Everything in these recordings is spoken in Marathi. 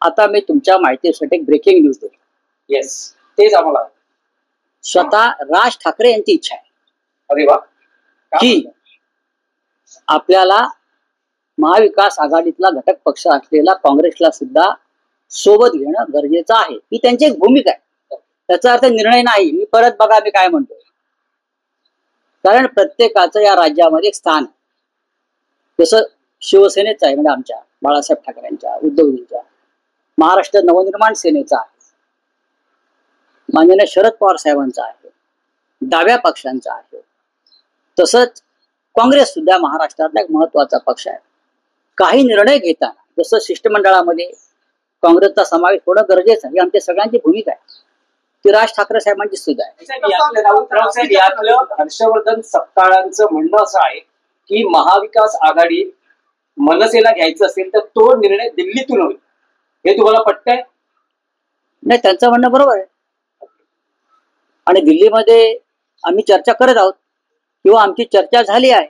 आता मी तुमच्या माहितीसाठी एक ब्रेकिंग न्यूज देतो. येस, तेच आम्हाला. स्वतः राज ठाकरे यांची इच्छा आहे. अरे वा. की आपल्याला महाविकास आघाडीतला घटक पक्ष असलेला काँग्रेसला सुद्धा सोबत घेणं गरजेचं आहे. ही त्यांची एक भूमिका आहे. त्याचा अर्थ निर्णय नाही. मी परत बघा मी काय म्हणतो. कारण प्रत्येकाचं या राज्यामध्ये स्थान जसं शिवसेनेचं आहे, म्हणजे आमच्या बाळासाहेब ठाकरेंच्या, उद्धवजींच्या, महाराष्ट्र नवनिर्माण सेनेचा आहे, माननीय शरद पवार साहेबांचा आहे, डाव्या पक्षांचा आहे. तसंच काँग्रेस सुद्धा महाराष्ट्रातला एक महत्वाचा पक्ष आहे. काही निर्णय घेताना जसं शिष्टमंडळामध्ये काँग्रेसचा समावेश होणं गरजेचं आहे, ही आमच्या सगळ्यांची भूमिका आहे. ती राज ठाकरे साहेबांची सुद्धा आहे. यातलं हर्षवर्धन सपकाळांचं म्हणणं असं आहे की महाविकास आघाडी मनसेला घ्यायचं असेल तर तो निर्णय दिल्लीतून होईल. हे तुम्हाला पटतंय? नाही, त्यांचं म्हणणं बरोबर आहे. आणि दिल्लीमध्ये आम्ही चर्चा करत आहोत किंवा आमची चर्चा झाली आहे.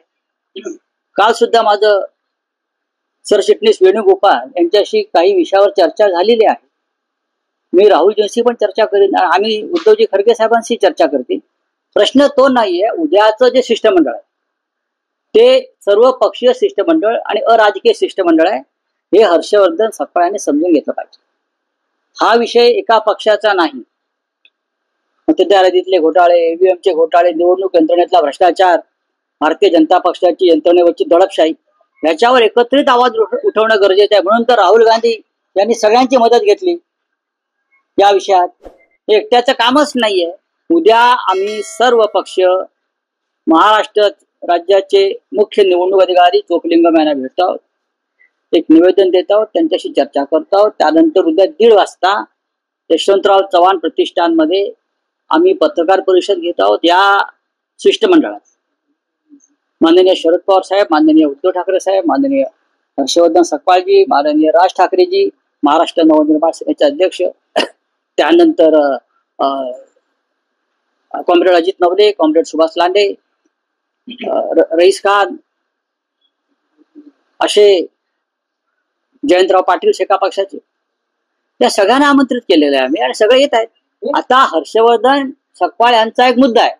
काल सुद्धा माझं सरचिटणीस वेणुगोपाल यांच्याशी काही विषयावर चर्चा झालेली आहे. मी राहुलजींशी पण चर्चा करीन. आम्ही उद्धवजी खरगे साहेबांशी चर्चा करतील. प्रश्न तो नाहीये. उद्याचं जे शिष्टमंडळ आहे ते सर्व पक्षीय शिष्टमंडळ आणि अराजकीय शिष्टमंडळ आहे, हे हर्षवर्धन सपकाळ यांनी समजून घेतलं पाहिजे. हा विषय एका पक्षाचा नाही. मतदारयादीतले घोटाळे, ईव्हीएमचे घोटाळे, निवडणूक यंत्रणेतला भ्रष्टाचार, भारतीय जनता पक्षाची यंत्रणेवरची दडपशाही, याच्यावर एकत्रित आवाज उठवणं गरजेचं आहे. म्हणून तर राहुल गांधी यांनी सगळ्यांची मदत घेतली या विषयात. हे एकट्याचं कामच नाहीये. उद्या आम्ही सर्व पक्ष महाराष्ट्र राज्याचे मुख्य निवडणूक अधिकारी चोकलिंगम यांना भेटतो आहोत, एक निवेदन देत आहोत, त्यांच्याशी चर्चा करतो आहोत. त्यानंतर उद्या 1:30 वाजता यशवंतराव चव्हाण प्रतिष्ठानमध्ये आम्ही पत्रकार परिषद घेत आहोत. या शिष्टमंडळात माननीय शरद पवार साहेब, माननीय उद्धव ठाकरे साहेब, माननीय हर्षवर्धन सपकाळजी, माननीय राज ठाकरेजी, महाराष्ट्र नवनिर्माण सेनेचे अध्यक्ष, त्यानंतर कॉम्रेड अजित नवले, कॉम्रेड सुभाष लांडे, रईस खान, असे जयंतराव पाटील शेका पक्षाचे, त्या सगळ्यांना आमंत्रित केलेलं आहे आम्ही आणि सगळे येत आहेत. आता हर्षवर्धन सपकाळ यांचा एक मुद्दा आहे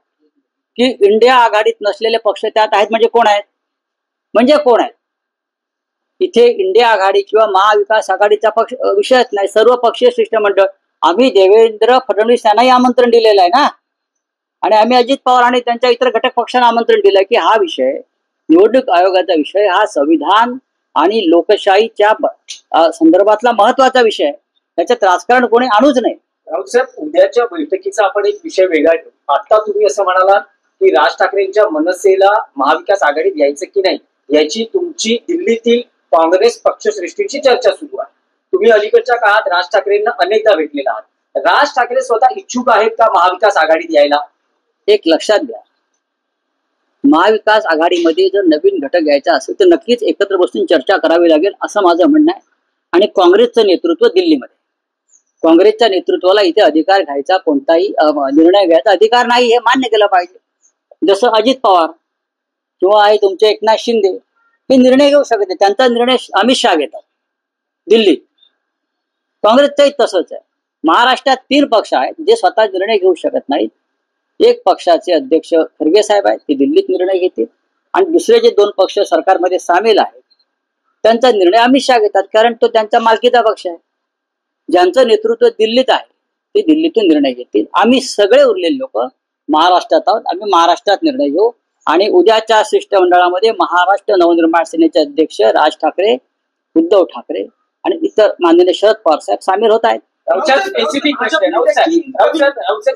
की इंडिया आघाडीत नसलेले पक्ष त्यात आहेत. म्हणजे कोण आहेत? म्हणजे कोण आहेत? इथे इंडिया आघाडी किंवा महाविकास आघाडीचा पक्ष विषयच नाही. सर्व पक्षीय शिष्टमंडळ. आम्ही देवेंद्र फडणवीस यांनाही आमंत्रण दिलेलं आहे ना, आणि आम्ही अजित पवार आणि त्यांच्या इतर घटक पक्षांना आमंत्रण दिलंय की हा विषय, निवडणूक आयोगाचा विषय, हा संविधान आणि लोकशाहीच्या संदर्भातला महत्वाचा विषय आहे. त्याच्यात राजकारण कोणी आणूच नाही. राऊत साहेब, उद्याच्या बैठकीचा आपण एक विषय वेगळा घेऊ. आता तुम्ही असं म्हणाला की राज ठाकरेंच्या मनसेला महाविकास आघाडीत यायचं की नाही याची तुमची दिल्लीतील काँग्रेस पक्षश्रेष्ठींची चर्चा सुरू आहे. तुम्ही अलीकडच्या काळात राज ठाकरेंना अनेकदा भेटलेला आहात. राज ठाकरे स्वतः इच्छुक आहेत का महाविकास आघाडीत यायला? एक लक्षात घ्या, महाविकास आघाडीमध्ये जर नवीन घटक घ्यायचा असेल तर नक्कीच एकत्र बसून चर्चा करावी लागेल असं माझं म्हणणं आहे. आणि काँग्रेसचं नेतृत्व दिल्लीमध्ये, काँग्रेसच्या नेतृत्वाला इथे अधिकार घ्यायचा, कोणताही निर्णय घ्यायचा अधिकार नाही, हे मान्य केलं पाहिजे. जसं अजित पवार किंवा आहे तुमचे एकनाथ शिंदे हे निर्णय घेऊ शकते, त्यांचा निर्णय अमित शहा घेतात दिल्लीत. काँग्रेसचंही तसंच आहे. महाराष्ट्रात 3 पक्ष आहेत जे स्वतः निर्णय घेऊ शकत नाहीत. एक पक्षाचे अध्यक्ष खरगे साहेब आहेत, ते दिल्लीत निर्णय घेतील, आणि दुसरे जे 2 पक्ष सरकारमध्ये सामील आहेत त्यांचा निर्णय अमित शहा घेतात, कारण तो त्यांचा मालकीचा पक्ष आहे. ज्यांचं नेतृत्व दिल्लीत आहे ते दिल्लीतून निर्णय घेतील. आम्ही सगळे उरलेले लोक महाराष्ट्रात आहोत. आम्ही महाराष्ट्रात निर्णय घेऊ. आणि उद्याच्या शिष्टमंडळामध्ये महाराष्ट्र नवनिर्माण सेनेचे अध्यक्ष राज ठाकरे, उद्धव ठाकरे आणि इतर माननीय शरद पवार साहेब सामील होत आहेत.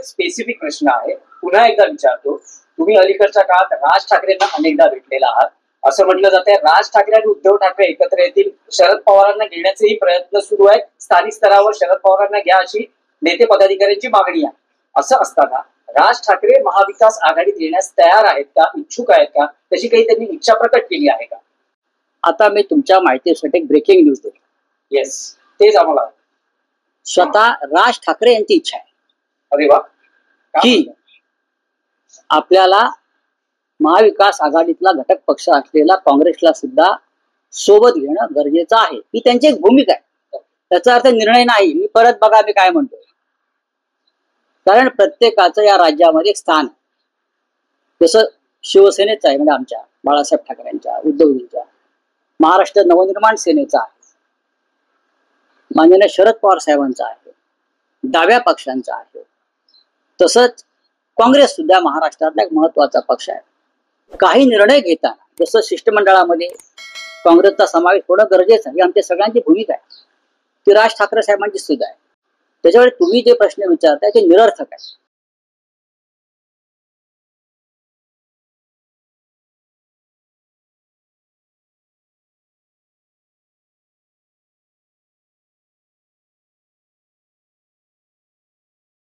स्पेसिफिक प्रश्न आहे, पुन्हा एकदा विचारतो. तुम्ही अलीकडच्या काळात राज ठाकरेंना अनेकदा भेटलेला आहात. असं म्हटलं जातंय राज ठाकरे आणि उद्धव ठाकरे एकत्र येतील, शरद पवारांना घेण्याचेही प्रयत्न सुरू आहेत. स्थानिक स्तरावर शरद पवारांना घ्या अशी नेते पदाधिकाऱ्यांची मागणी आहे. असं असताना राज ठाकरे महाविकास आघाडीत येण्यास तयार आहेत का, इच्छुक आहेत का, तशी काही त्यांनी इच्छा प्रकट केली आहे का? आता मी तुमच्या माहितीसाठी एक ब्रेकिंग न्यूज देतो. येस, तेच आम्हाला. स्वतः राज ठाकरे यांची इच्छा आहे. अरे वा. की आपल्याला महाविकास आघाडीतला घटक पक्ष असलेला काँग्रेसला सुद्धा सोबत घेणं गरजेचं आहे. ही त्यांची एक भूमिका आहे. त्याचा अर्थ निर्णय नाही. मी परत बघा मी काय म्हणतोय, कारण प्रत्येकाचं या राज्यामध्ये एक स्थान आहे. जसं शिवसेनेचं आहे, म्हणजे आमच्या बाळासाहेब ठाकरेंच्या, उद्धवजींच्या, महाराष्ट्र नवनिर्माण सेनेचा आहे, माननीय शरद पवार साहेबांचा आहे, डाव्या पक्षांचा आहे. तसंच काँग्रेस सुद्धा महाराष्ट्रातला एक महत्वाचा पक्ष आहे. काही निर्णय घेताना जसं शिष्टमंडळामध्ये काँग्रेसचा समावेश होणं गरजेचं आहे, ही आमच्या सगळ्यांची भूमिका आहे, ती राज ठाकरे साहेबांची सुद्धा आहे. त्याच्यामुळे तुम्ही जे प्रश्न विचारताय ते निरर्थक आहे.